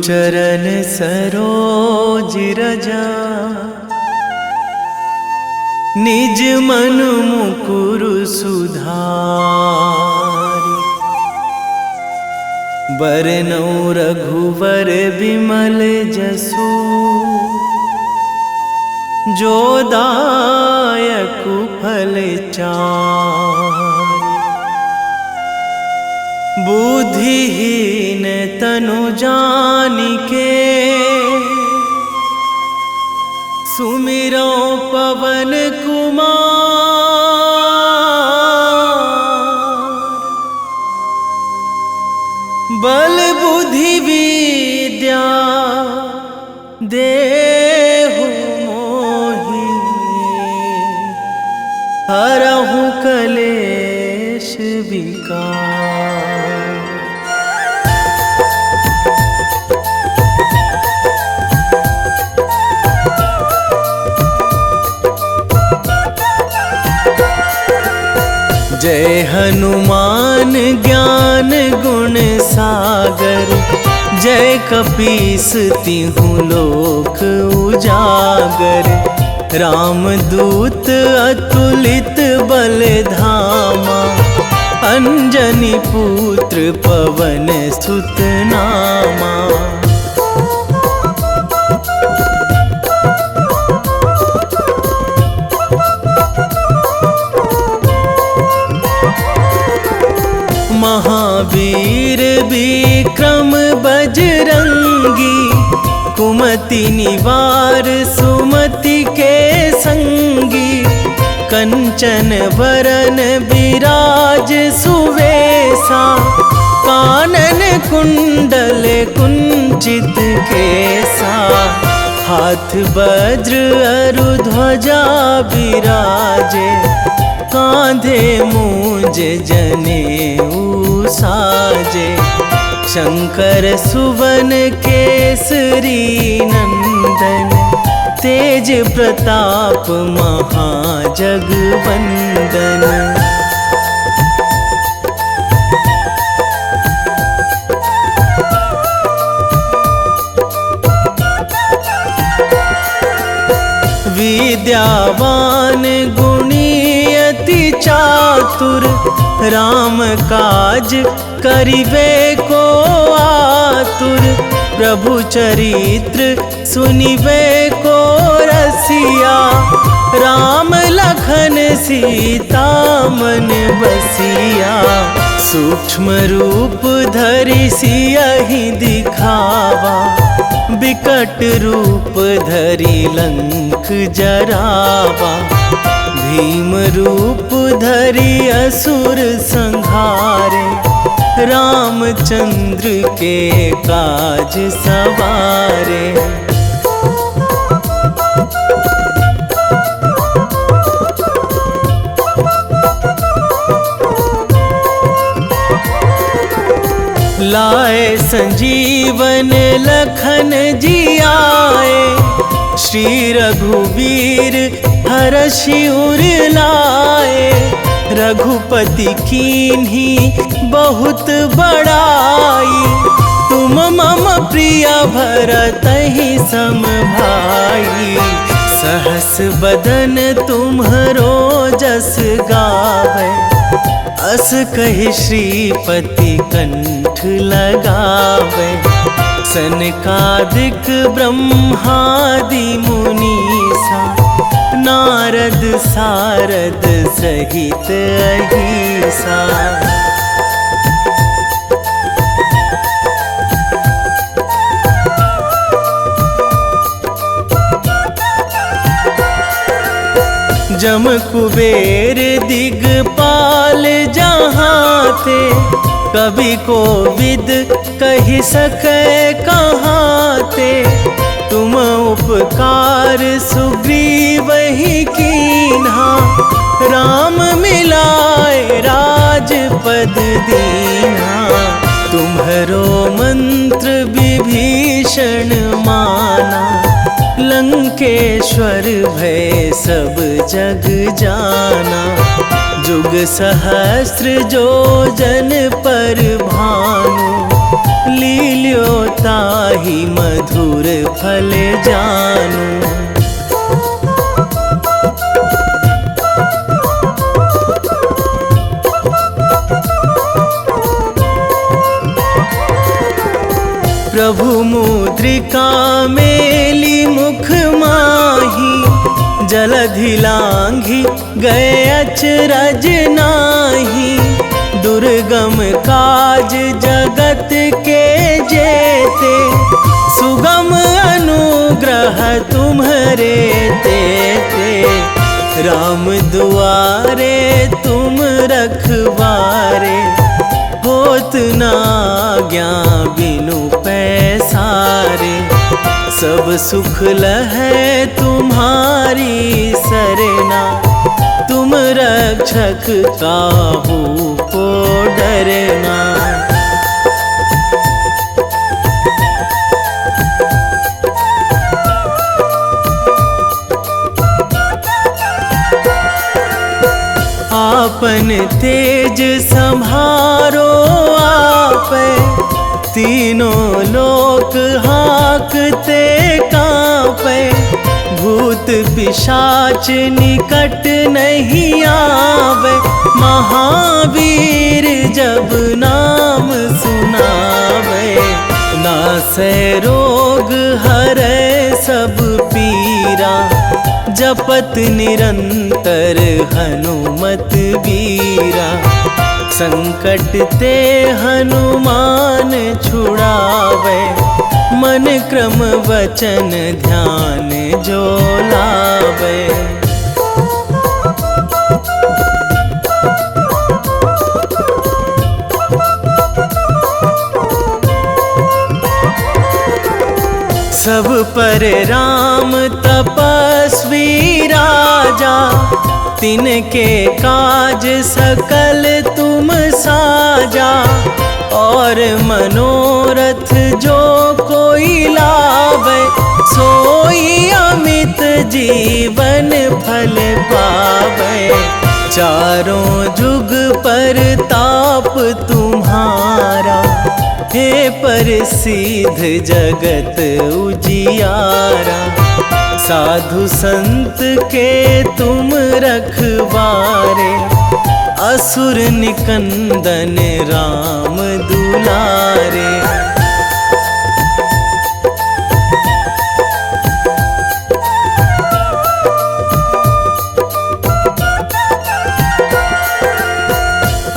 चरण सरोज रजा, निज मन मुकुर सुधारि। बरनौ रघुवर बिमल जसु, जो दायक फल चारि। बुद्धिहीन तनु जानिके, सुमिरो पवन कुमार। बल बुद्धि विद्या देहु मोहि, हरहु कलेश विकार। जय हनुमान ज्ञान गुण सागर, जय कपीस तिहुँ लोक उजागर। रामदूत अतुलित बल धामा, अंजनी पुत्र पवन सुत नामा। महावीर विक्रम बजरंगी, कुमति निवार सुमति के संगी। कंचन वरन विराज सुवेशा, कानन कुंडल कुंचित केसा। हाथ वज्र अरु ध्वजा बिराजे, कांधे मूंज जनेऊ साजे। शंकर सुवन केसरी नंदन, तेज प्रताप महाजगवंदन। विद्यावान गुणी अति चातुर, राम काज करिबे को आतुर। प्रभु चरित्र सुनिबे को रसिया, राम लखन सीता मन बसिया। सूक्ष्म रूप धरि सियहि दिखावा, बिकट रूप धरि लंक जरावा। भीम रूप धरि असुर संहारे, रामचंद्र के काज सवारे। लाए संजीवन लखन जियाए, श्री रघुवीर हरषि उर लाए। रघुपति कीन्ही बहुत बड़ाई, तुम मम प्रिय भरतहि सम भाई। सहस बदन तुम्हरो जस गावै, अस कहि श्रीपति कंठ लगावै। सनकादिक ब्रह्मादि मुनीसा, नारद सारद सहित अहिसा। जम कुबेर दिगपाल जहाँ थे, कवि कोविद कहि सकै कहाँ ते। तुम उपकार सुग्रीवहि कीन्हा, राम मिलाए राजपद दीन्हा। तुम्हरो मंत्र विभीषण माना, लंकेश्वर भय सब जग जाना। जुग सहस्र जो जन पर भानु, लील्यो ताहि मधुर फल जानू। प्रभु मुद्रिका मेली मुख माही, जलधि लांघी गए अचरज नाही। दुर्गम काज जगत के जेते, सुगम अनुग्रह तुम्हरे तेते। राम दुआरे तुम रखवारे, होत ना आज्ञा बिनु पैसारे। सब सुख लहै तुम्हारी सरना, तुम रक्षक काहू को डरना। आपन तेज संभारो आपै, तीनों लोक हाकते कांपै। भूत पिशाच निकट नहीं आवे, महावीर जब नाम सुनावे। नासै रोग हरै सब पीरा, जपत निरंतर हनुमत बीरा। संकट ते हनुमान छुड़ावे, मन क्रम वचन ध्यान जो लावे। सब पर राम तपस्वी राजा, तिनके काज सकल तुम साजा। और मनोरथ जो कोई लावे, सोई अमित जीवन फल पावे। चारों जुग पर ताप तुम्हारा, हे प्रसिद्ध जगत उजियारा। साधु संत के तुम रखवारे, असुर निकंदन राम दुलारे।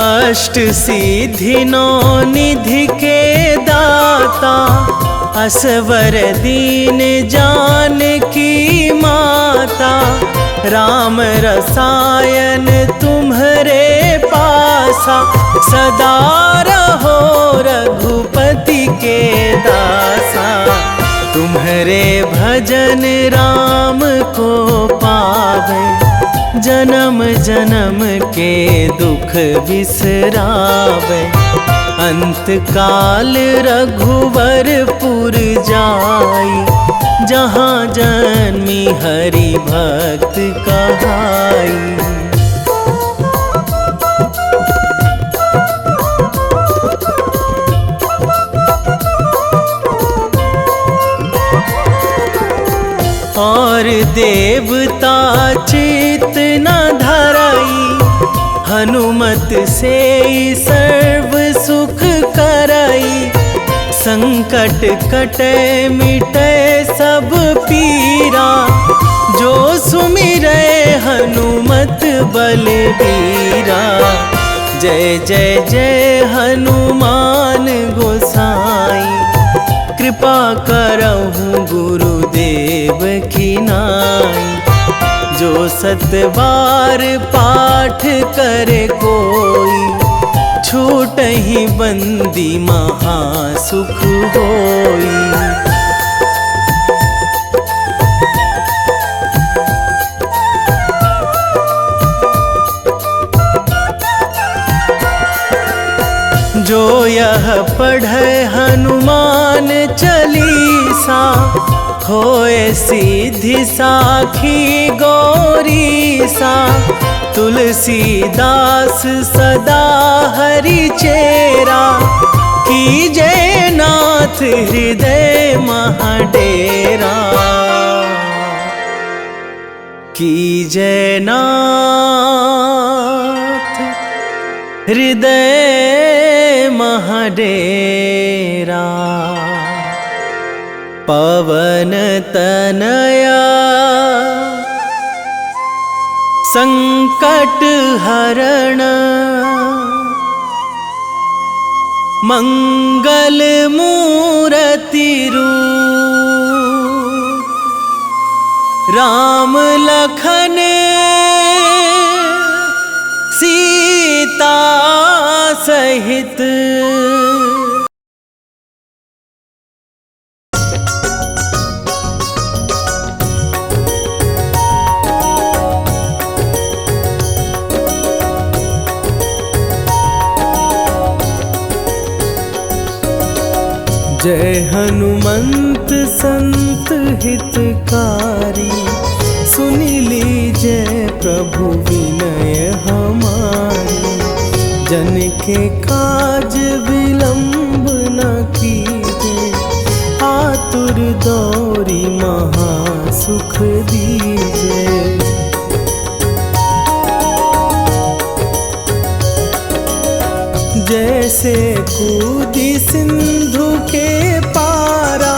अष्ट सिद्धि नौ निधि के दाता, असवर दीन जानकी माता। राम रसायन तुम्हरे पासा, सदा रहो रघुपति के दासा। तुम्हरे भजन राम को पावे, जन्म जन्म के दुख बिसरावे। अंत काल रघुवरपुर जाई, जहाँ जन्मी हरि भक्त कहाई। और देवता चित न धराई, हनुमत से सर्व सुख कराई। संकट कटे मिटे सब पीरा, जो सुमिरै हनुमत बलबीरा। जय जय जय हनुमान गोसाई, कृपा करहु गुरुदेव की नाई। जो सतबार पाठ करे कोई, छूटहि बंदी महासुख होई। जो यह पढ़े हनुमान चालीसा, होए सीधी साखी गौरीसा। तुलसीदास सदा हरि चेरा, कीजे नाथ हृदय महाडेरा, कीजे नाथ हृदय महाडेरा। पवन तनया संकट हरण, मंगल मूर्ति रूप, राम लखन सीता सहित। जय हनुमंत संत हितकारी, सुन लीजिए प्रभु विनय हमारी। जन के काज विलंब न कीजिए, आतुर दौरी महासुख दीजिए। जैसे कूदी सिंधु के पारा,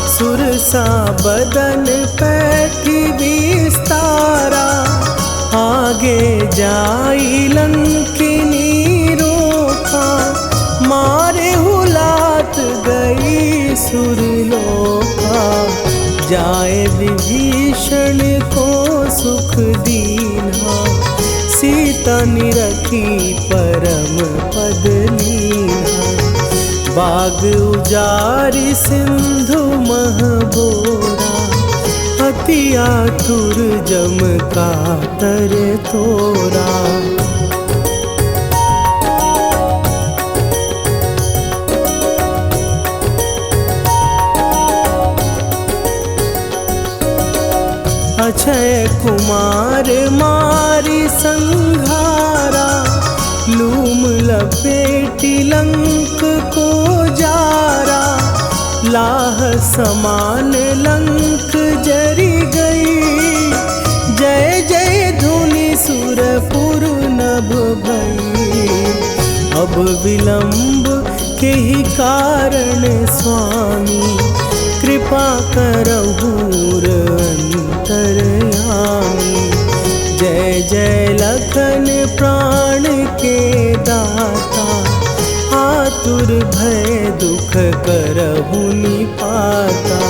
सुरसा बदन पैठी विस्तारा। आगे जाई लंकिनी रोका, मारे हुलात गई सुरलोका। जाए विभीषण को सुख दीन्हा, सीता निरखी परम पद लीन्हा। बाग उजारि सिंधु महबोरा, अति आतुर जम कातर तोरा। अक्षय कुमार मारी संघारा, लूम लपेटी लंक को जारा। लाह समान लंक जरी गई, जय जय धुनि सुरपुर नभ भई। अब विलंब के ही कारण स्वामी, कृपा करहु अंतरयामी। जय जय लखन प्राण के दाता, आतुर भय दुख करहु निपाता।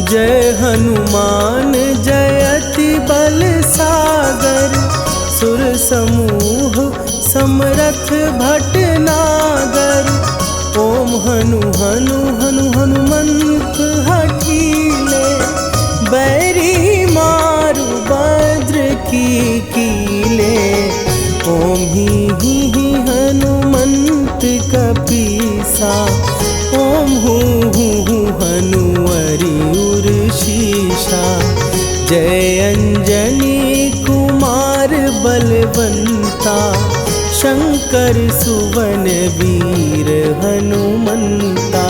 जय हनुमान जयति बल सागर, सुर समूह समरथ भटनागर। ओम हनु हनु हनु हनुमंत हठीले, बैरी मारु भद्र की कीले। ओम ही हनुमंत कपीसा, ओम हूँ हनुवरि उर शीशा। जय अंजनी कुमार बलवंता, शंकर सुवन वीर हनुमंता।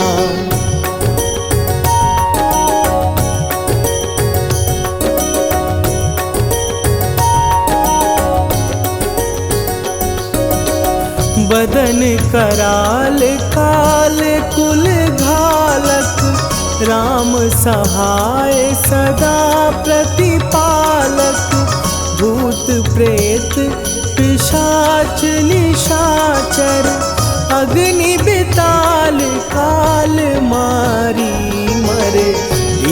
बदन कराल काल कुल घालक, राम सहाय सदा प्रतिपालक। भूत प्रेत पिशाच निशाचर, अग्नि बिताल काल मारी मरे।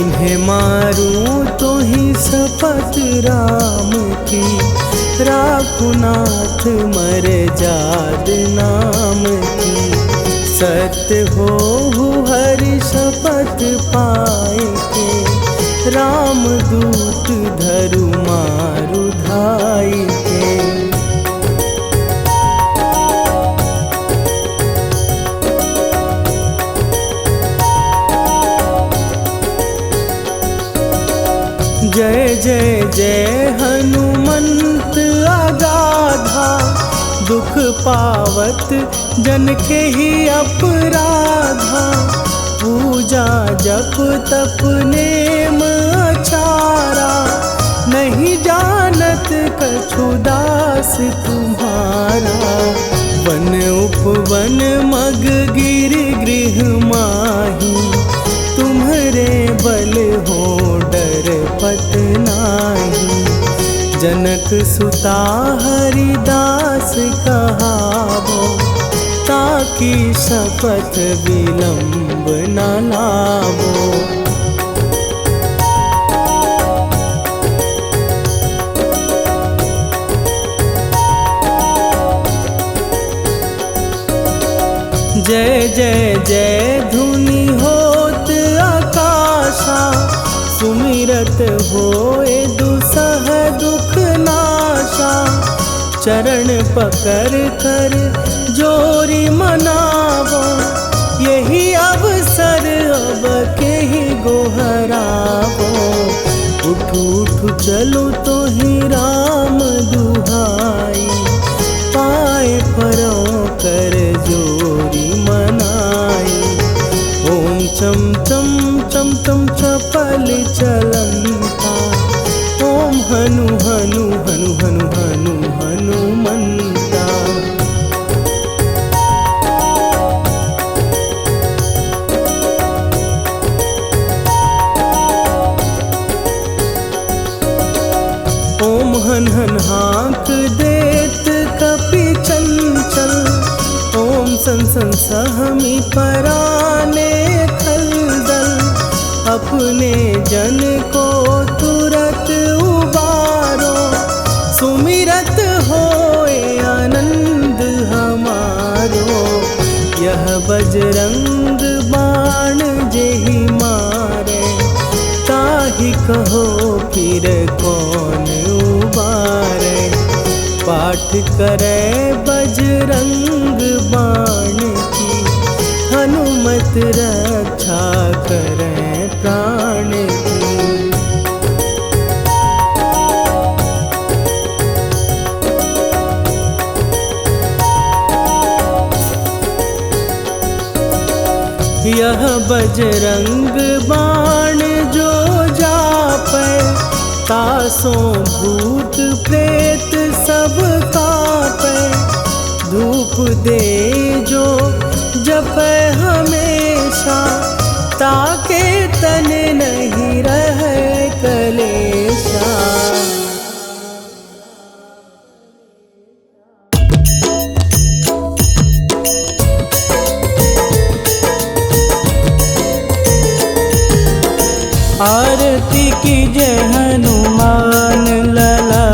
इन्हें मारूं तो ही शपथ राम की, राखुनाथ मर जाद नाम की। सत्य हो हरि शपथ पाए के, राम दूत धरु मारु धाई के। दुख पावत जन के ही अपराधा। पूजा जप तप नेम अचारा, नहीं जानत कछु दास तुम्हारा। वन उपवन मग गिर गृह माही, तुम्हरे बल हो डर पत नाही। जनक सुता हरिदास कहावो, ताकि शपथ विलंब न लावो। जय जय जय धुनि होत आकाशा, सुमिरत होए दुसह दुख नाशा। चरण पकड़ कर जोरी मनावो, यही अवसर अब के ही गोहरावो। उठ उठ चलो तो ही राम दुहाई, पाए परों कर जोरी मनाई। ओम चम चम चम चम चपल चलंता, ओम हनु हनु हनु हनु हनु हनुमंता। ओम हन हन हाँक देत कपि चंचल, ओम सन सन सहमी पराने खलदल। अपने जन को तुरत उबारो, सुमिरत होए आनंद हमारो। यह बजरंग बाण जेहि मारे, ताहि कहो फिर कौन उबारे। पाठ करे बजरंग बाण की, हनुमत रक्षा करे प्राण की। यह बजरंग बाण जो जापै, तासों भूत प्रेत सब कापै। धूप दे जो जपै हमेशा, ताके तन नहीं रहे कलेशा। आरती की जय हनुमान लला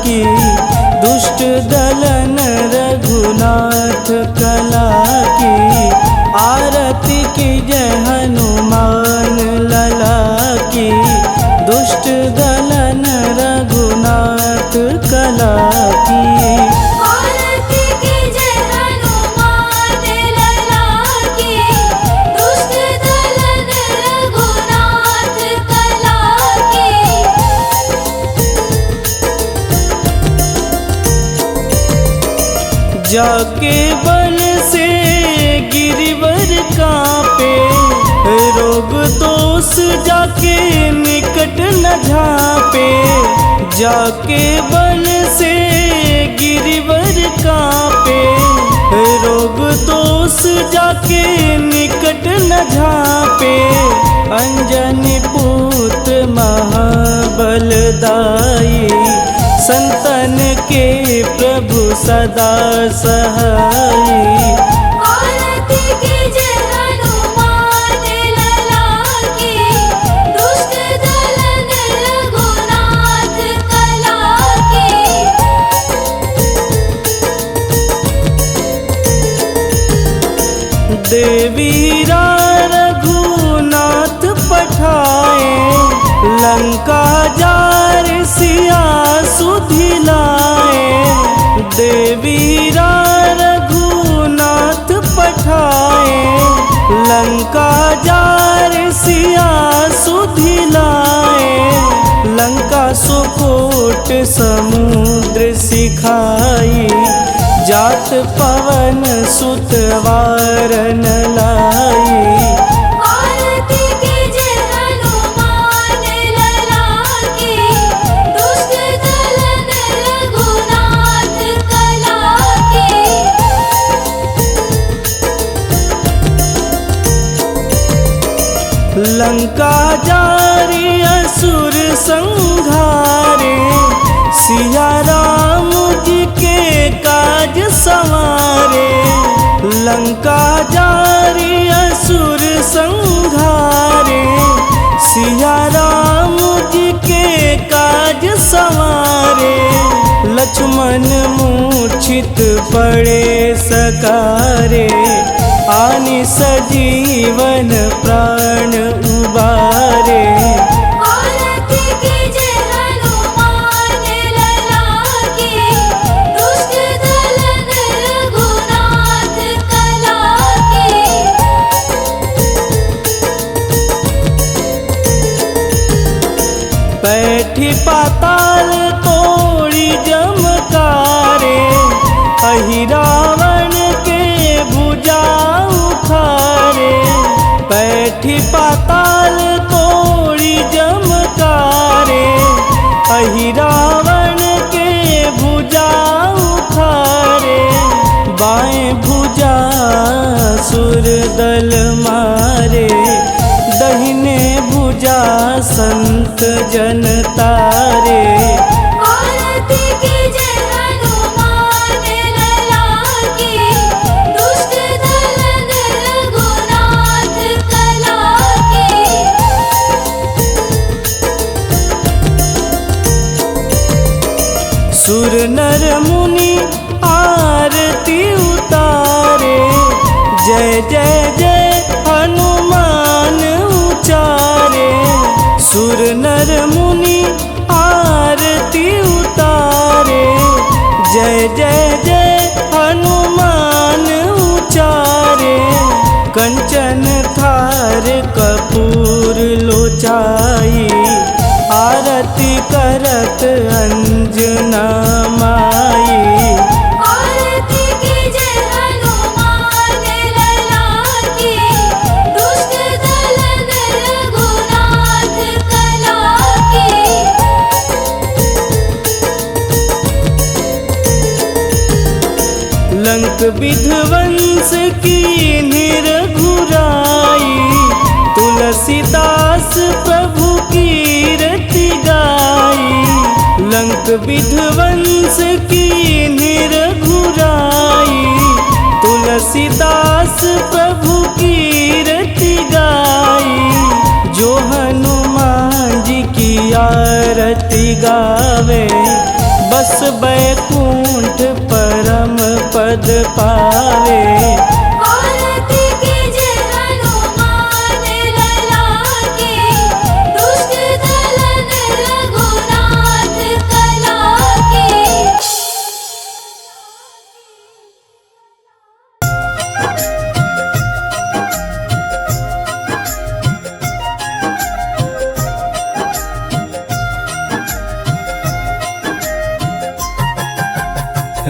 की, दुष्ट दलन रघुनाथ कला की। आरती की जय हनुमान लला की, दुष्ट दलन रघुनाथ कला की। जाके बल से गिरिवर कांपे, रोग दोष जाके निकट न झांपे। जाके बल से गिरिवर कांपे, रोग दोष जाके निकट न झांपे। अंजनी पूत महाबलदाई, संतन के प्रभु सदा सहाई। आरती की जय हनुमान लला की, दुष्ट दलन रघुनाथ कला की। देवीरा रघुनाथ पठाए, लंका जार सिया सुधिलाए। देवीरा रघुनाथ पठाए, लंका जार सिया सुधिलाए। लंका सुकोट समुद्र सिखाई, जा तात पवन सुत वारन लाई। आरती कीजे हनुमान लला की, दुष्ट दलन रघुनाथ कला की। लंका जारी असुर संहारे, सिया राम जी के काज संवारे। लंका जारी असुर संहारे, सिया राम जी के काज संवारे। लक्ष्मण मूर्छित पड़े सकारे, आनि सजीवन प्राण उबारे। आरती कीजे हनुमान लला की, दुष्ट दलन रघुनाथ कला की। बैठी पाताल तोड़ी जमकारे, अहि रावण के भुजा उखारे। बैठी पाताल तोड़ी जमकारे, अहि रावण के भुजा उखारे। बाएं भुजा सुर दल मारे, दहिने भुजा संत जन तारे। आरती कीजे हनुमान लला की, दुष्ट दलन रघुनाथ कला की। सुर नर मुनि आरती उतारे, जय जय जय हनुमान उचारे। सुर नर मुनि आरती उतारे, जय जय जय हनुमान उचारे। कंचन थार कपूर लोचाई, आरती करत अंजना माई। आरती कीजे हनुमान लला की, दुष्ट दलन रघुनाथ कला की। लंक विध्वंस की निरघुराई, तुलसीदास प्रभु कीरति गाई। लंक विध्वंस की निरघुराई, तुलसीदास प्रभु कीरति गाई। जो हनुमान जी की आरती गावे, बस बैकुंठ परम पद पावे। आरती कीजे हनुमान लला की, दुष्ट दलन रघुनाथ कला की।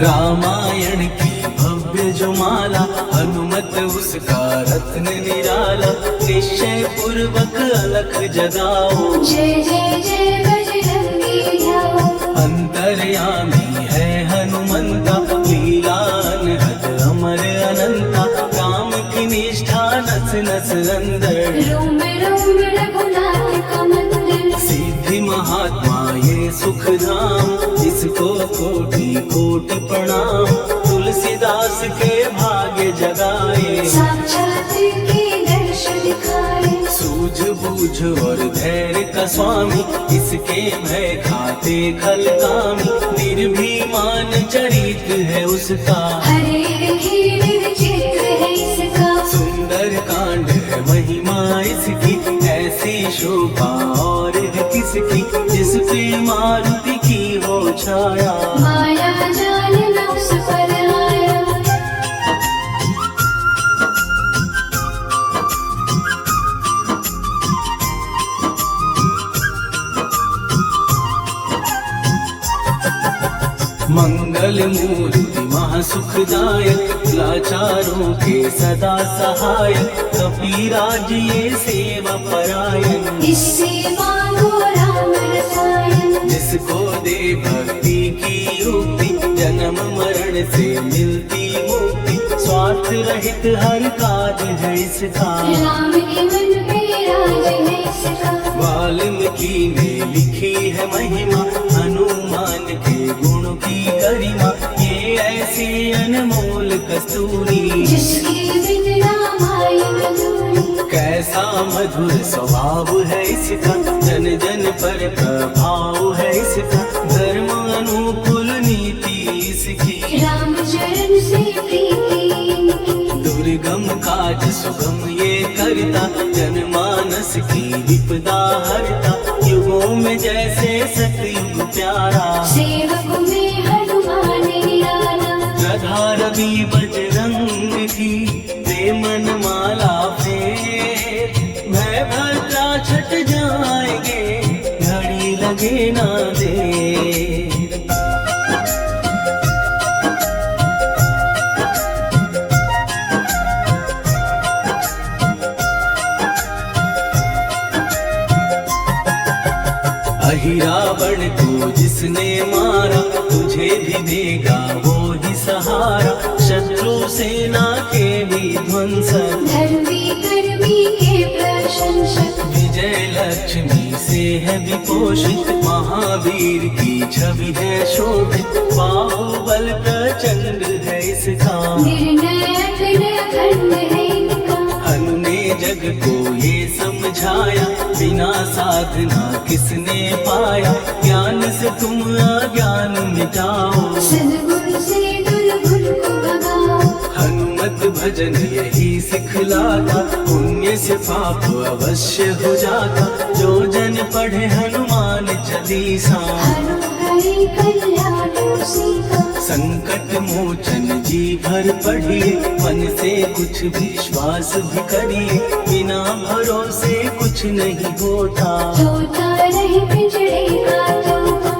रामायण की भव्य जो माला, हनुमत उसका रत्न निराला। निश्चय पूर्वक अलख जगाओ, जय जय जय बजरंगी ध्याओ। अंतर्यामी है हनुमंता, लीला अनहद अमर अनंता। काम की निष्ठा नस नस अंदर, रोम रोम रघुनाथ का मंदिर। सिद्धि महात्मा ये सुख धाम, इसको कोटि कोटि प्रणाम। तुलसीदास के भाग्य जगाए, साक्षात के दर्श दिखाए। सूझबूझ और धैर्य का स्वामी, इसके भय खाते खल कामी। निर्भीमान चरित्र है उसका, हरे हीर विचित्र है इसका। सुंदर कांड है महिमा इसकी। ऐसी शोभा और है किसकी, जिस पे मारुति की हो छाया। माया जाल न उस पर आया। मंगल मूर्ति महासुखदायक, लाचारों के सदा सहायक, कपिराज ये सेवा परायण। इससे मांगो राम रसायन, जिसको दे भक्ति की युक्ति, जन्म मरण से मिलती मुक्ति, स्वार्थ रहित हर काज है इसका, राम के मन पे राज है इसका। वाल्मीकि ने लिखी है महिमा, हनुमान के गुण की गरिमा, ये ऐसी अनमोल कस्तूरी, जिसके बिन रामायण अधूरी। कैसा मधुर स्वभाव है इसका, जन जन पर प्रभाव है इसका, धर्म अनुकूल नीति इसकी, राम चरण से प्रीति इनकी। दुर्गम काज सुगम ये करता, जनमानस की विपदा हरता, युगों में जैसे सतयुग प्यारा, सेवक में हनुमान निराला। राधा रवि बजरंग की प्रेमन माला फेर, भय भद्रा छट जाएंगे, घड़ी लगे ना देर। रावण को जिसने मारा, तुझे भी देगा वो ही सहारा, शत्रु सेना के विध्वंसक, धर्मी कर्मी के प्रशंसक। विजय लक्ष्मी से है विपोषित, महावीर की छवि है शोभित, बाहुबल प्रचंड है इसका, निर्णायक अखंड है इनका। हनु ने जग को ये समझाया, बिना साधना किसने पाया, ज्ञान से तुम अज्ञान मिटाओ, सद्गुण से दुर्गुण को भगाओ। हनुमत भजन यही सिखलाता, पुण्य से पाप अवश्य हो जाता, जो जन पढ़े हनुमान चालीसा, हरि कल्याण सीता। संकट मोचन जी भर पढ़िए, मन से कुछ विश्वास भी करिए, बिना भरोसे कुछ नहीं होता, तोता रहे पिंजड़े का तोता।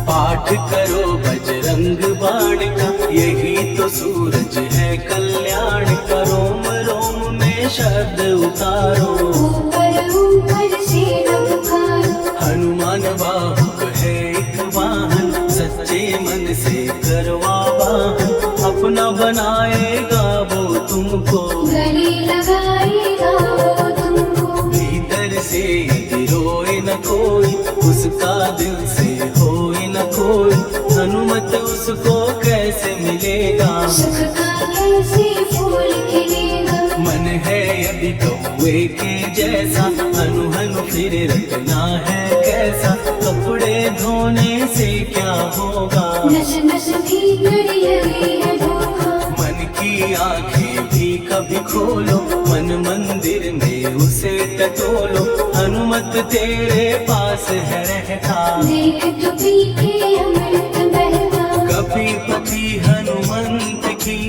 पाठ करो बजरंग बाण का, यही तो सूरज है कल्याण का, रोम रोम में शब्द उतारो, ऊपर ऊपर से न पुकारो। हनुमान बाहुक है एक वाहन, सच्चे मन से करवा वाहन, अपना बनाएगा वो तुमको, गले लगाएगा वो तुमको। भीतर से यदि रोए न कोई, उसका दिल से होए न कोई, हनुमत उसको कैसे मिलेगा, सुख का कैसे फूल खिलेगा। मन है यदि कौवे के जैसा, हनु हनु फिर रखना है कैसा, कपड़े धोने से क्या होगा, नस नस भीतर लगी है धोखा। मन की आंखें भी कभी खोलो, मन मंदिर में उसे टटोलो, हनुमत तेरे पास है रहता, देख तो पी के अमृत बहता। कभी पति हनुमंत की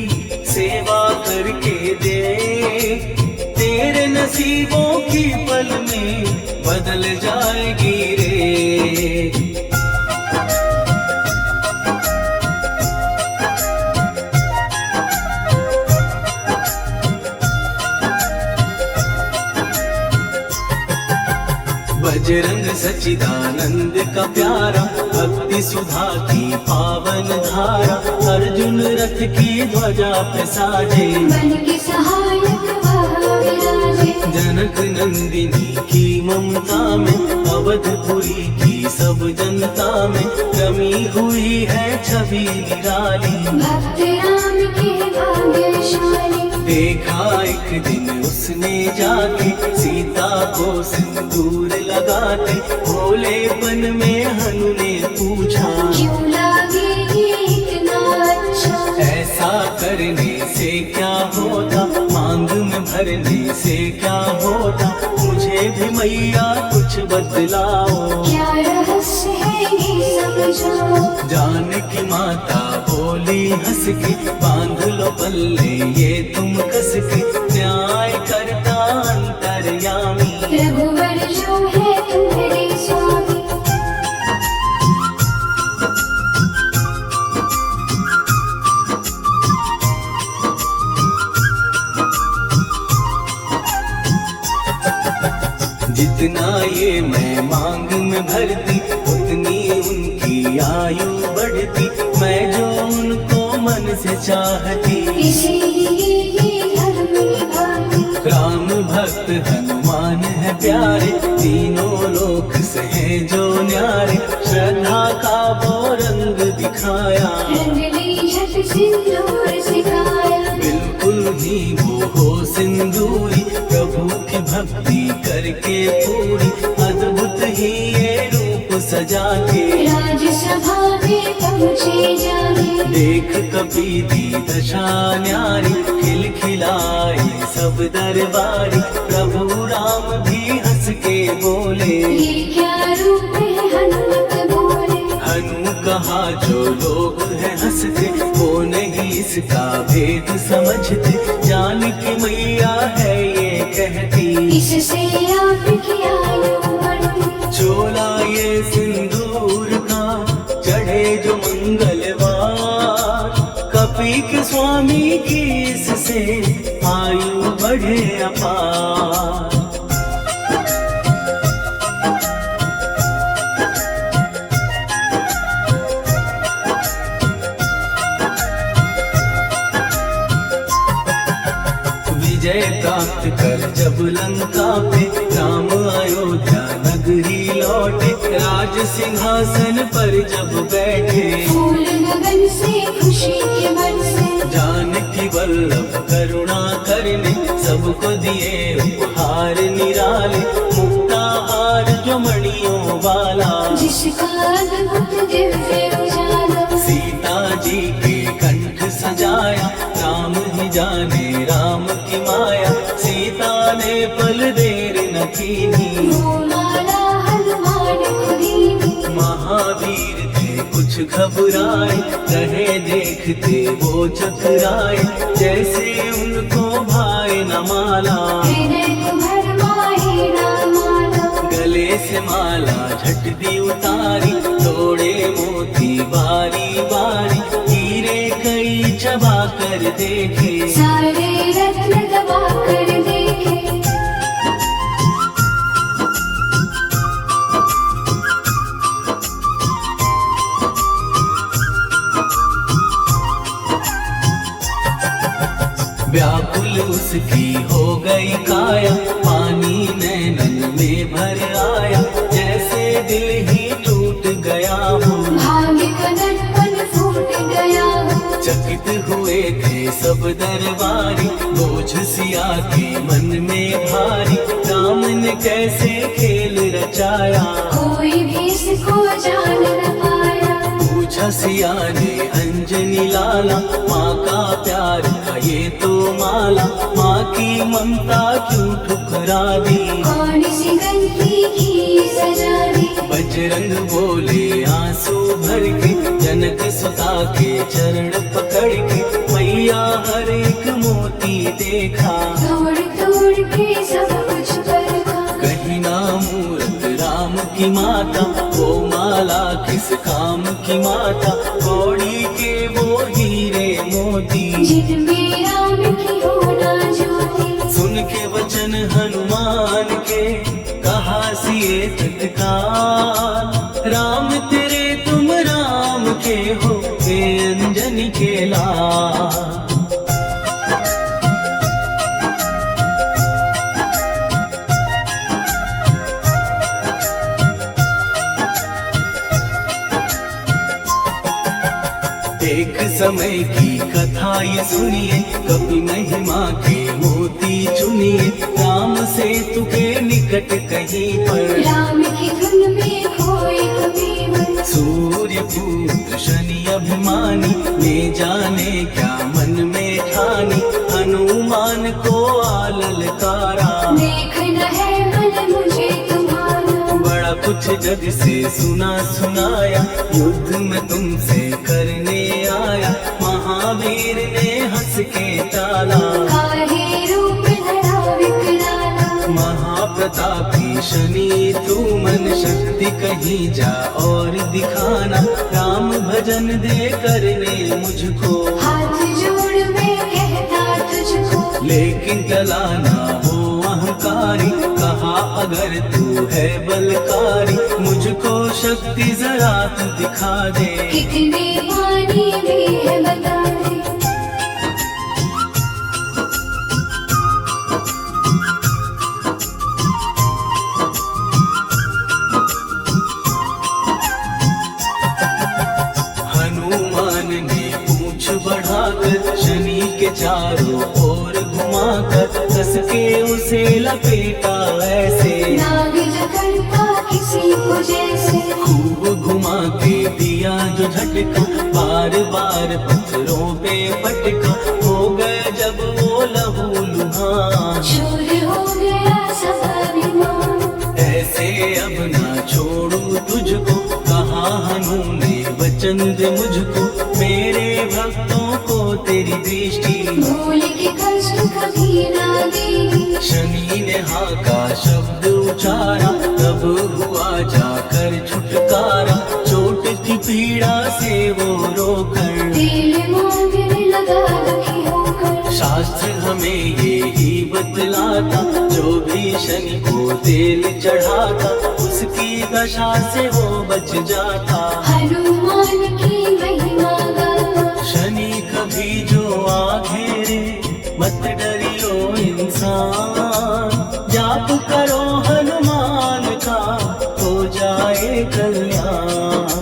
सेवा करके दे, तेरे नसीबों की पल में बदल जाएगी रे। बजरंग सच्चिदानंद का प्यारा, भक्ति सुधा की पावन धारा, अर्जुन रथ की ध्वजा पे साजे, मन के सहायक वह विराजे। जनक नंदिनी की ममता में, अवधपुरी की सब जनता में, रमी हुई है छवि निराली, भक्त राम के भाग्यशाली। देखा एक दिन उसने जाके, सीता को सिंदूर लगाते, भोलेपन में हनु ने पूछा, क्यों लागे ये इतना अच्छा। ऐसा करने से क्या होता, मांग में भरने से क्या होता, मुझे भी मैया कुछ बतलाओ, क्या रहस्य है ये समझाओ। जानकी माता बोली हंस के, बांध लो बल्ले ये तुम कस के, न्याय करता अंतर्यामी। रघुवर जो है तुम्हारे स्वामी। जितना ये मैं मांग में भरती, उतनी उनकी आयु बढ़ती। मैं जो उनको मन से चाहती, इसीलिए धर्म निभाती। राम भक्त हनुमान है प्यारे, तीनों लोक से हैं जो न्यारे। श्रद्धा का वो रंग दिखाया, रंग ली झट सिंदूर सिखाया। बिल्कुल ही वो हो सिंदूरी, प्रभु की भक्ति करके पूरी। अद्भुत ही ये रूप सजा के, राजसभा में पहुँचे जाने। देख कपी दी दशा न्यारी, खिलखिलाए सब दरबारी। प्रभु राम भी हंस के बोले, ये क्या रूप है हनुमत बोले। हनु कहा जो लोग हैं हंसते, वो नहीं इसका भेद समझते। जान की मैया है ये कहती, इससे आपकी आयु बढ़ती। चोला ये सिंदूर का चढ़े जो मंगलवार। कपी के स्वामी की इससे आयु बढ़े अपार। विजय प्राप्त कर जब लंका पे, राम अयोध्या नगरी लौटे। राज सिंहासन पर जब बैठे, फूल गगन से खुशी के मन से। जानकी वल्लभ करुणा करने, सबको दिए उपहार निराले। मुक्ताहार जो मणियों वाला, जिसका अद्भुत दिव्य उजाला। सीता जी के कंठ सजाया। राम ही जाने राम की माया, सीता ने पल देर न कीनी। वो माला हनुमान खुदीनी। महावीर थे कुछ घबराए, रहे देखते वो चकराए। जैसे उनको भाई न माला, हृदय को भरमाए ना माला। गले से माला झट दी उतारी। तोड़े मोती बारी बारी, हीरे कई चबा कर देखे। सारे रत्न दबा कर देखे। व्याकुल उसकी हो गई काया, पानी नैनन में भर आया। जैसे दिल ही टूट गया हो, भाग्य का दर्पण फूट गया हो। चकित हुए थे सब दरबारी। बोझ सिया के मन में भारी, राम ने कैसे खेल रचाया। कोई भी इसको जान न पाया। पूछा सिया ने अंजनी लाला, माँ का प्यार था ये तो माला। माँ की ममता क्यों ठुकरा दी, कौन सी गलती की सजा दी। बजरंग बोले आंसू भर के, जनक सुता के चरण पकड़ के। मैया हर एक मोती देखा, तोड़ तोड़ के सब कुछ परखा। कहीं ना मूरत राम की माता, वो माला किस काम की माता। कौड़ी के वो हीरे मोती, जिनमें राम की होना ज्योति। सुन के वचन हनुमान के, कहा सिए तत्काल। राम तेरे तुम राम के हो, हे अंजनी के लाल। एक समय की कथा ये सुनिए, कभी महिमा के मोती चुनिए। राम सेतु के निकट कहीं पर, राम की धुन में खोए कभी मन। सूर्य पुत्र शनि अभिमानी, ने जाने क्या मन में ठानी। हनुमान को आललकारा, देखना है मन मुझे तुम्हारा। बड़ा कुछ जग से सुना सुनाया, युद्ध में तुमसे करने आया। महावीर ने ने हंस के टाला। काहे रूप धरा विकराला, महाप्रतापी शनि तू मन शक्ति कहीं जा और दिखाना। राम भजन दे करने मुझको, हाथ जोड़ मैं कहता तुझको। लेकिन टला ना हो अहंकारी, कहा अगर तू है बलकारी। मुझको शक्ति जरा तू दिखा दे, कितने पानी भी है बता दे। हनुमान ने पूंछ बढ़ाकर शनि के चारों ओर घुमाकर कस के उसे लपेटा ऐसे। नाग जकड़ता किसी को जैसे, खूब घुमा के दिया जो झटका, बार बार पत्थरों पे पटका। हो गए जब वो लहू लुहान, चूर हो गया सब अभिमान। ऐसे अब ना छोड़ू तुझको, कहा हनु ने वचन दे मुझको। मेरे भक्तों को तेरी दृष्टि, भूल के कष्ट कभी ना दी। शनि ने हाँ का शब्द उचारा, तब हुआ जाकर छुटकारा। चोट की पीड़ा से वो रोकर, दिल मांगने लगा दुखी होकर। शास्त्र हमें ये ही बतलाता, जो भी शनि को तेल चढ़ाता उसकी दशा से वो बच जाता। हनुमान की महिमा गाता, शनि कभी जो आ घेरे मत डरियो इंसान। जाप करो हनुमान का हो जाए कल्याण।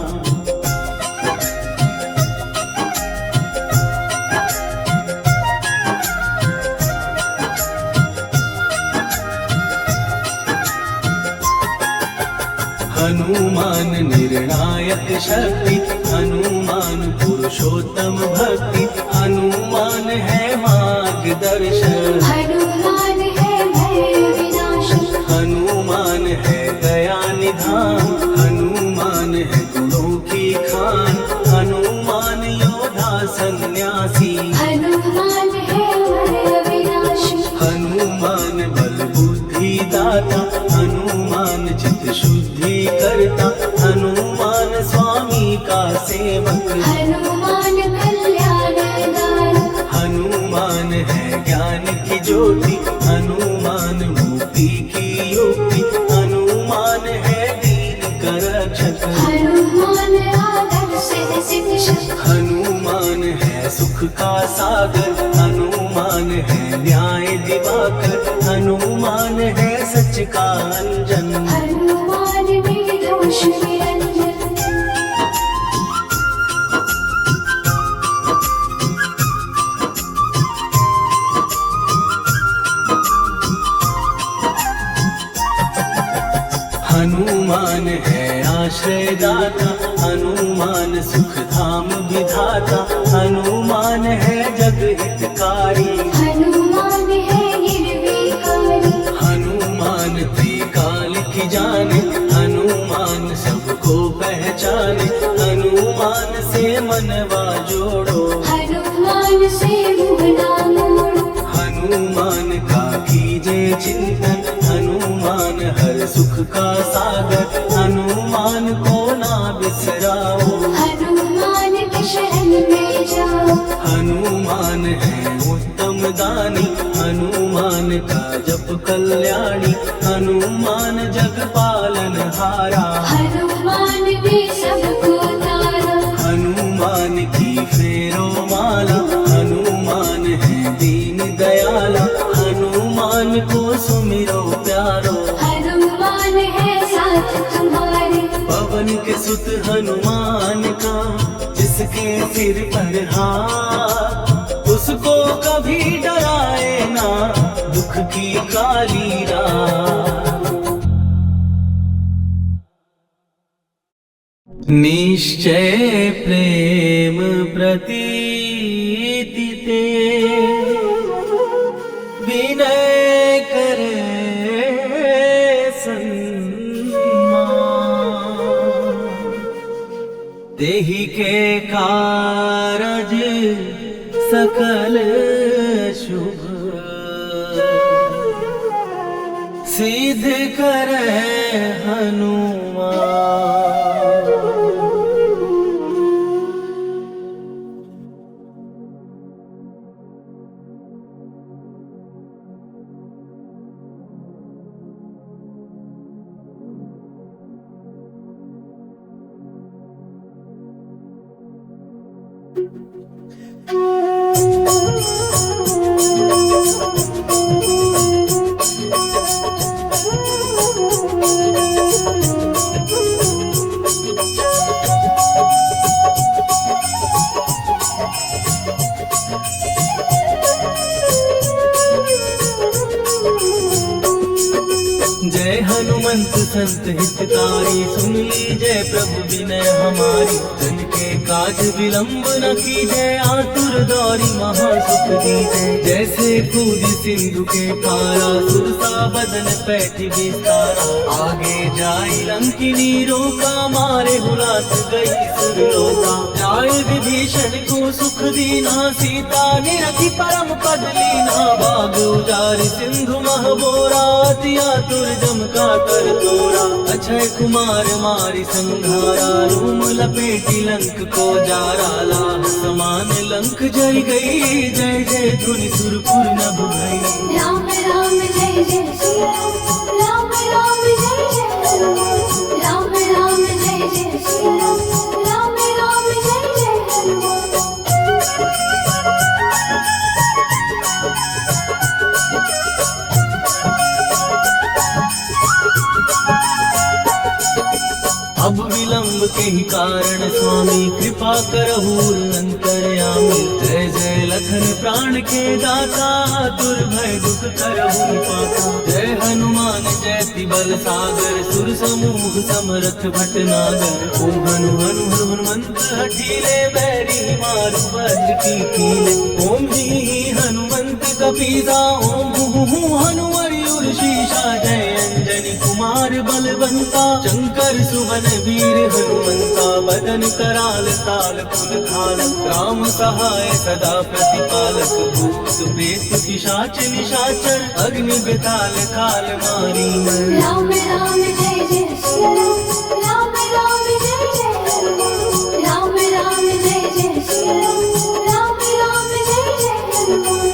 हनुमान निर्णायक शक्ति, हनुमान पुरुषोत्तम भक्ति। हनुमान है मार्गदर्शन, हनुमान है भय विनाशक। हनुमान है दया निधान। हनुमान है गुणों की खान, हनुमान योद्धा सन्यासी। हनुमान है भय विनाशक, हनुमान बल बुद्धि दाता, हनुमान चित्त शुद्धि करता। हनुमान स्वामी का सेवक, हनुमान कल्याणदान। हनुमान है ज्ञान की ज्योति। हनुमान मुक्ति की युक्ति, हनुमान है दीन का रक्षक। हनुमान आदर्श है शिक्षक, हनुमान है सुख का सागर। हनुमान है न्याय दिवाकर, हनुमान है सच का अंजन। हनुमान निर्दोष निरंजन। हनुमान है आश्रयदाता, हनुमान सुख धाम विधाता। हनुमान है जग हितकारी, हनुमान है निर्विकारी। हनुमान त्रिकाल की जाने। हनुमान सबको पहचाने, हनुमान से मनवा जोड़ो। हनुमान से मुँह ना मोड़ो, हनुमान का कीजे चिंतन। हनुमान हर सुख का सागर, हनुमान को ना बिसराओ। हनुमान के शरण में जाओ। हनुमान है उत्तम दानी, हनुमान का जप कल्याणी। हनुमान जग पालन हारा, हनुमान ने सबको तारा। हनुमान की फेरो माला। हनुमान है दीन दयाला, हनुमान को सुमिरो प्यारो। हनुमान है साथ तुम्हारे, पवन के सुत हनुमान का, जिसके सिर पर हाथ, उसको कभी डराए ना दुख की काली रात। निश्चय प्रेम प्रतीति ते, विनय करे सन्मान। देहि के कारज सकल सकल शुभ सिद्ध करे हनुमान। जय हनुमंत संत हितकारी, सुन लीजय प्रभु विनय हमारी। जन के काज विलंब न कीजय, आतुर दौरी महासुख दीजय। जैसे कूद सिंधु के पारा, सुरसा बदन पैठी विस्तारा। आगे जाई लंकिनी रोका, मारे हुलात गई सुरलोका। जाय विभीषण को सुख दीना, सीता निरखी परम पद लीना। बाग उजारि सिंधु महबोरा, अति आतुर जम का कर तोरा। अक्षय कुमार मारि संघारा, रूम लपेटी लंक को जारा। लाह समान लंक जय गई, जय जय धुनि सुरपुर नभ भई। राम राम जय जय श्री राम, राम राम जय जय हनुमान। राम राम जय जय श्री राम, राम राम जय जय हनुमान। अब विलंब के ही कारण स्वामी, कृपा करहु अंतर्यामी। जय जय लखन प्राण के दाता, दुर्भय दुख करहु पाता। जय हनुमान जयति बल सागर, सुर समूह समरथ भटनागर। ओम हनु हनु हनुमंत हठीले, बैरी मारु वज्र की कीले। ओम ही हनुमंत कपीसा, ओम हु हनुमरि उर्शीषा। जय अंजनी कुमार बलवंता, शंकर सुवन वीर हनुमंता। बदन कराल ताल फुल खाल, राम सहाय सदा प्रतिपालक। भूत प्रेत पिशाच निशाचर, अग्नि बेताल काल मारी मर। राम राम जय जय श्री राम, राम राम जय जय हनुमान। राम राम जय जय श्री राम, राम राम जय जय हनुमान।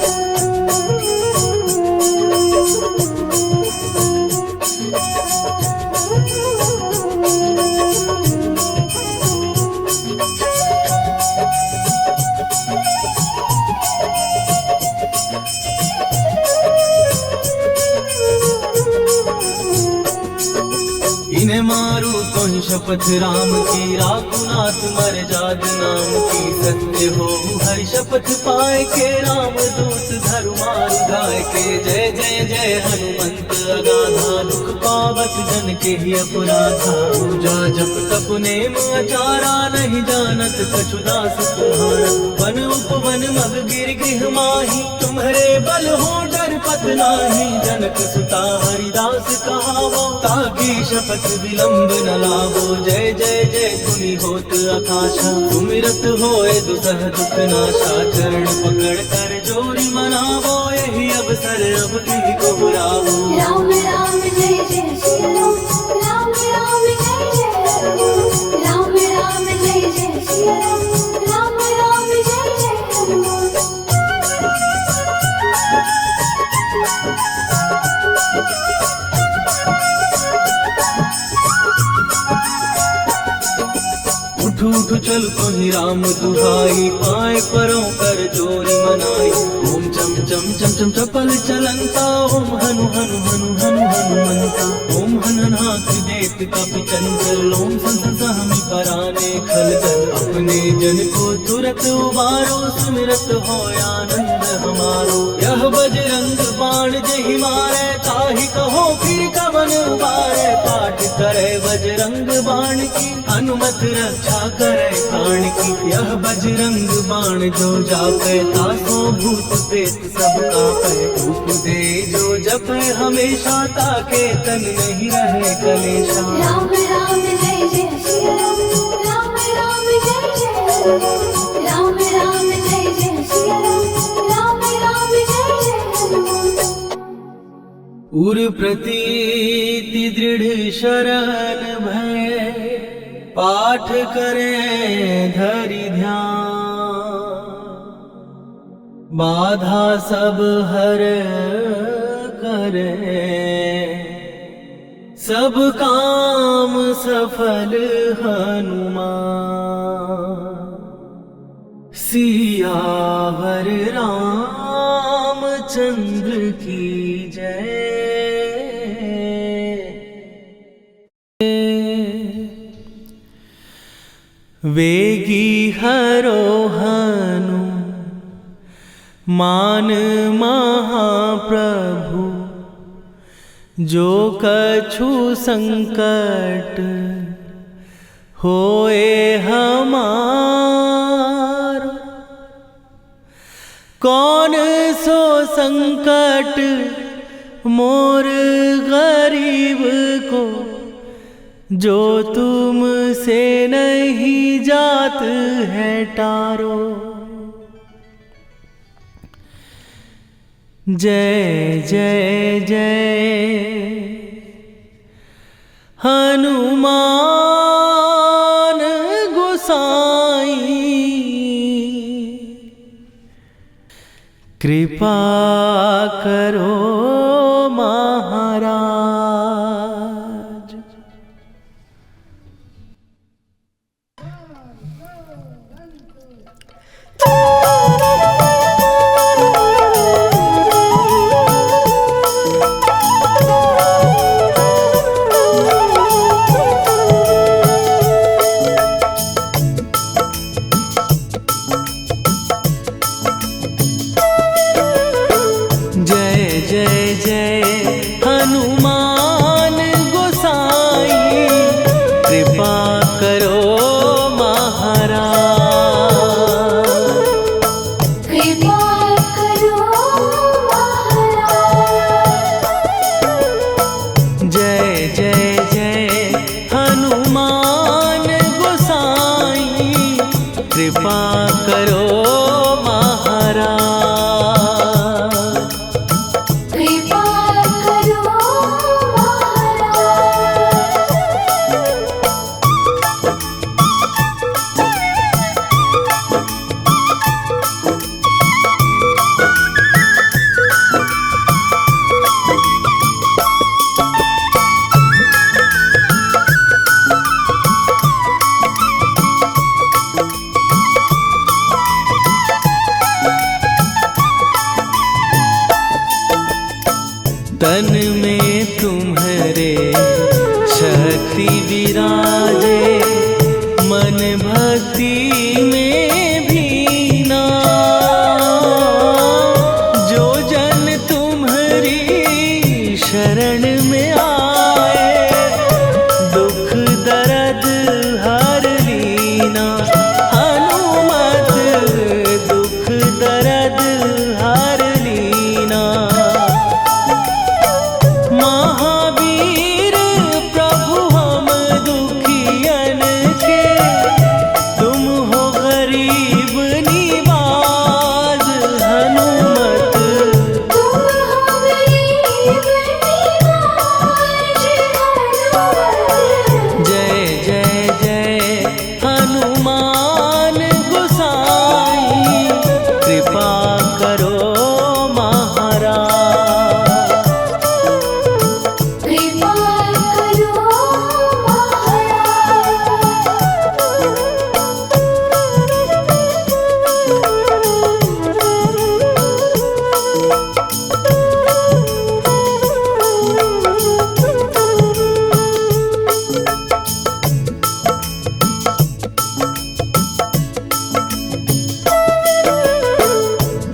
इन्हें मारू तो ही शपथ राम की, राकुनाथ मर जाद नाम की। सत्य हो हरि शपथ पाए के, राम दूत धरु मारु गाय के। जय जय जय हनुमंत अगाधा, दुख पावत जन के ही अपराधा। पूजा जप तप नेम आचारा, नहीं जानत कछु दास तुम्हारा। वन उपवन मग गिर गृह माही, तुम्हारे बल हो डर पत नाही। जनक सुता हरिदास कहावो, ताकि शपथ विलंब न लावो। जय जय जय धुनि होत आकाशा, सुमिरत होए दुसह दुख नाशा। चरण पकड़ कर जोरी मनावो, यही अवसर अब की को बुलावो। राम राम जय जय श्री राम, राम राम जय जय हनुमान। राम राम जय जय श्री राम, राम राम जय जय हनुमान। उठ उठ चल तो ही राम दुहाई, पाए परों कर जोरी मनाई। ओम चम चम चम चम चपल चलंता, ओम हनु हनु हनु हनु हनुमंता। ओम हननाथ देत कपि चंचल, ओम सन सहमि पराने खलदल। अपने जन को तुरत उबारो, सुमिरत हो आनंद हमारो। यह बजरंग बाण जहि मारे, ताहि कहो फिर कवन उबारे। पाठ करे बजरंग बाण की, हनुमत रक्षा करे प्राण की। यह बजरंग बाण जो जापे, तासो भूत प्रेत सब कापे। रूप दे जो जपे हमेशा, ताके तन नहीं रहे कलेशा। राम राम जय जय श्री राम, राम राम जय जय हनुमान। राम राम जय जय श्री राम, उर प्रतीति दृढ़ शरण भय, पाठ करें धरि ध्यान। बाधा सब हर करे, सब काम सफल हनुमान। सियावर रामचंद्र की जय। वेगी हरोहनु मान महाप्रभु, जो कछु संकट होए हमार। कौन सो संकट मोर गरीब को, जो तुम से नहीं जात है टारो। जय जय जय हनुमान गोसाई, कृपा करो महाराज। कृपा करो महाराज। कृपा करो तन में तुम्हारे शक्ति विराजे, मन भक्ति में भीना। जो जन तुम्हारी शरण में आए, दुख दर्द हर लीना। हनुमत दुख दर्द हर लीना। महावीर प्रभु हम दुखियन के, तुम हो गरीब निवाज। हनुमत तुम हो गरीब निवाज। जय जय जय हनुमान गोसाई, कृपा करो महाराज। कृपा करो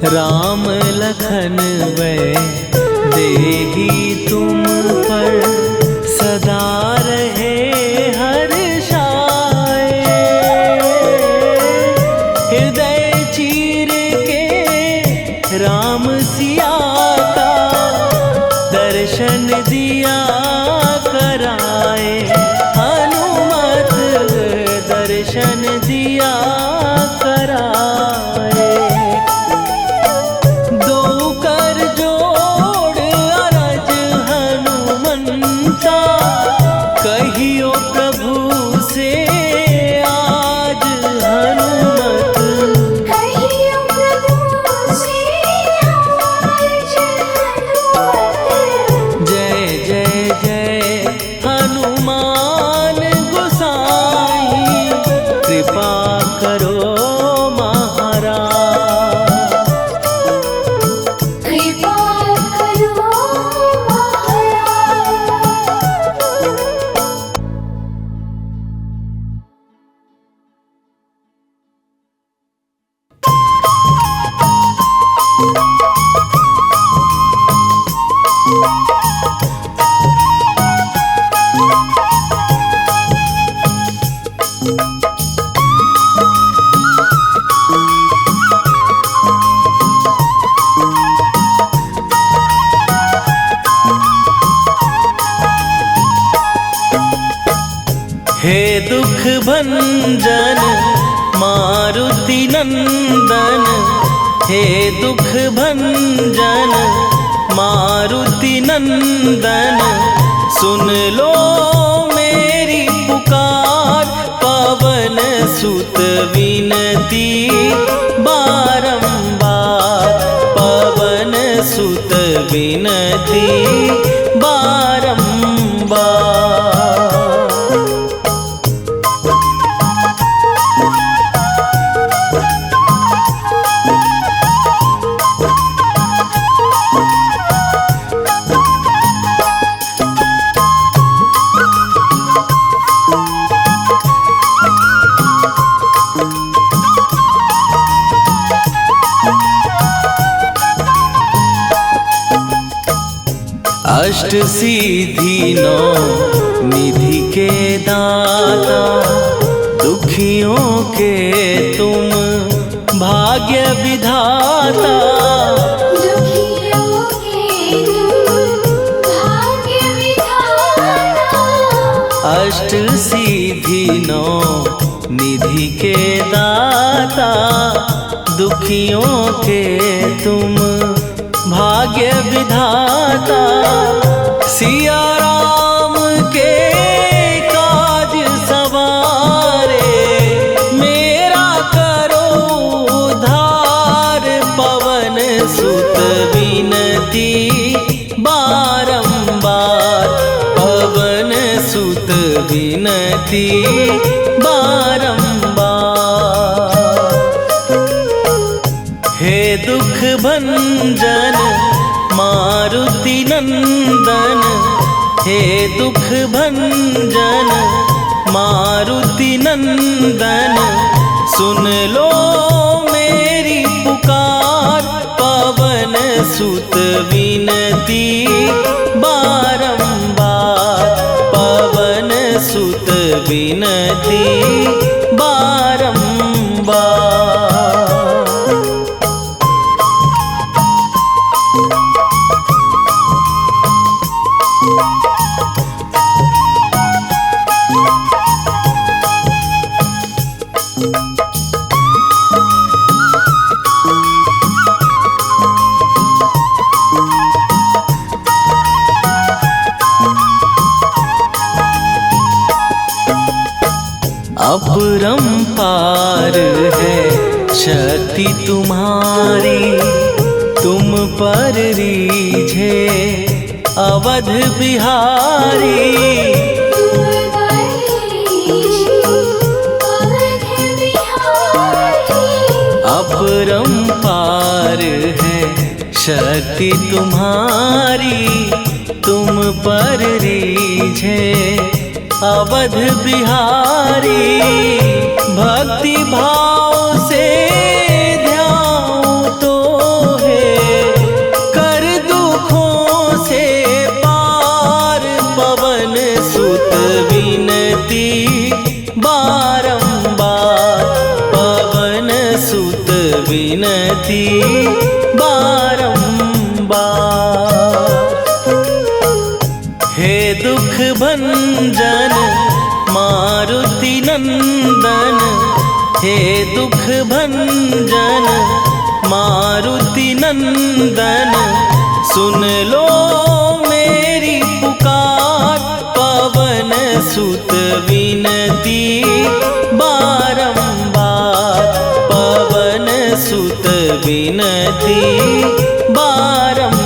राम लखन वै देही तुम पर, सदा रहे हर्षाए। हृदय चीर के राम सिया का, दर्शन दिया कराए। हनुमत दर्शन दिया कराए। दो कर जोड़ अरज हे दुख भंजन मारुति नंदन, हे दुख भंजन मारुति नंदन, सुन लो मेरी पुकार, पवन सुत विनती बारंबार, पवन सुत विनती बारंबार। अष्ट सिद्धि नौ निधि के दाता, दुखियों के तुम भाग्य विधाता, दुखियों के तुम भाग्य विधाता। अष्ट सिद्धि नौ निधि के दाता, दुखियों के तुम भाग्य विधाता, सिया राम के काज सवारे, मेरा करो उद्धार, पवन सुत विनती बारंबार, पवन सुत विनती बारंबार। हे दुख भंजन मारुति नंदन, हे दुख भंजन मारुति नंदन, सुन लो मेरी पुकार, पवन सुत विनती बारंबार, पवन सुत विनती बारंबार। अपरंपार है शक्ति तुम्हारी, तुम पर रीझे अवध बिहारी, तुम बरीशी अवध बिहारी। अपरंपार है शक्ति तुम्हारी, तुम पर रीझे अवध बिहारी, भक्ति भाव से ध्याऊं तो है, कर दुखों से पार, पवन सुत विनती बारंबार, पवन सुत विनती बारंबार। हे दुख भंजन मारुति नंदन, हे दुख भंजन मारुति नंदन, सुन लो मेरी पुकार, पवन सुत विनती बारंबार, पवन सुत विनती बारंबार।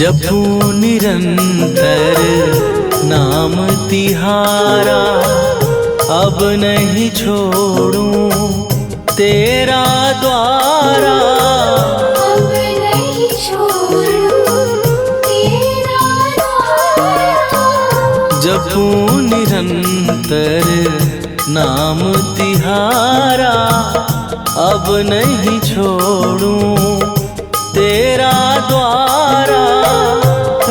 जपू निरंतर नाम तिहारा, अब नहीं छोड़ूं तेरा द्वारा, अब नहीं छोड़ूं तेरा द्वारा। जपू निरंतर नाम तिहारा अब नहीं छोड़ूं तेरा द्वारा।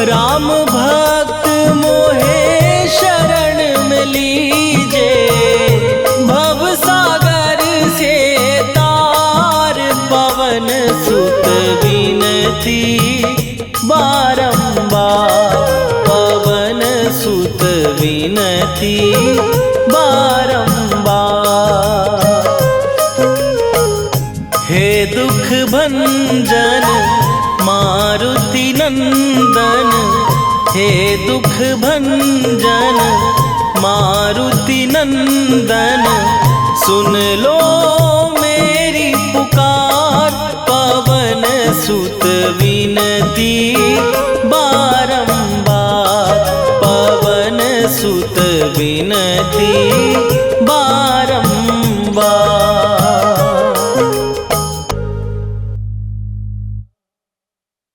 राम भक्त मोहे शरण में लीजे, भव सागर से तार पवन सुत विनती बारंबार, पवन सुत विनती बारंबार। हे दुख भंजन मारुति नंदन, हे दुख भंजन मारुति नंदन, सुन लो मेरी पुकार, पवन सुत विनती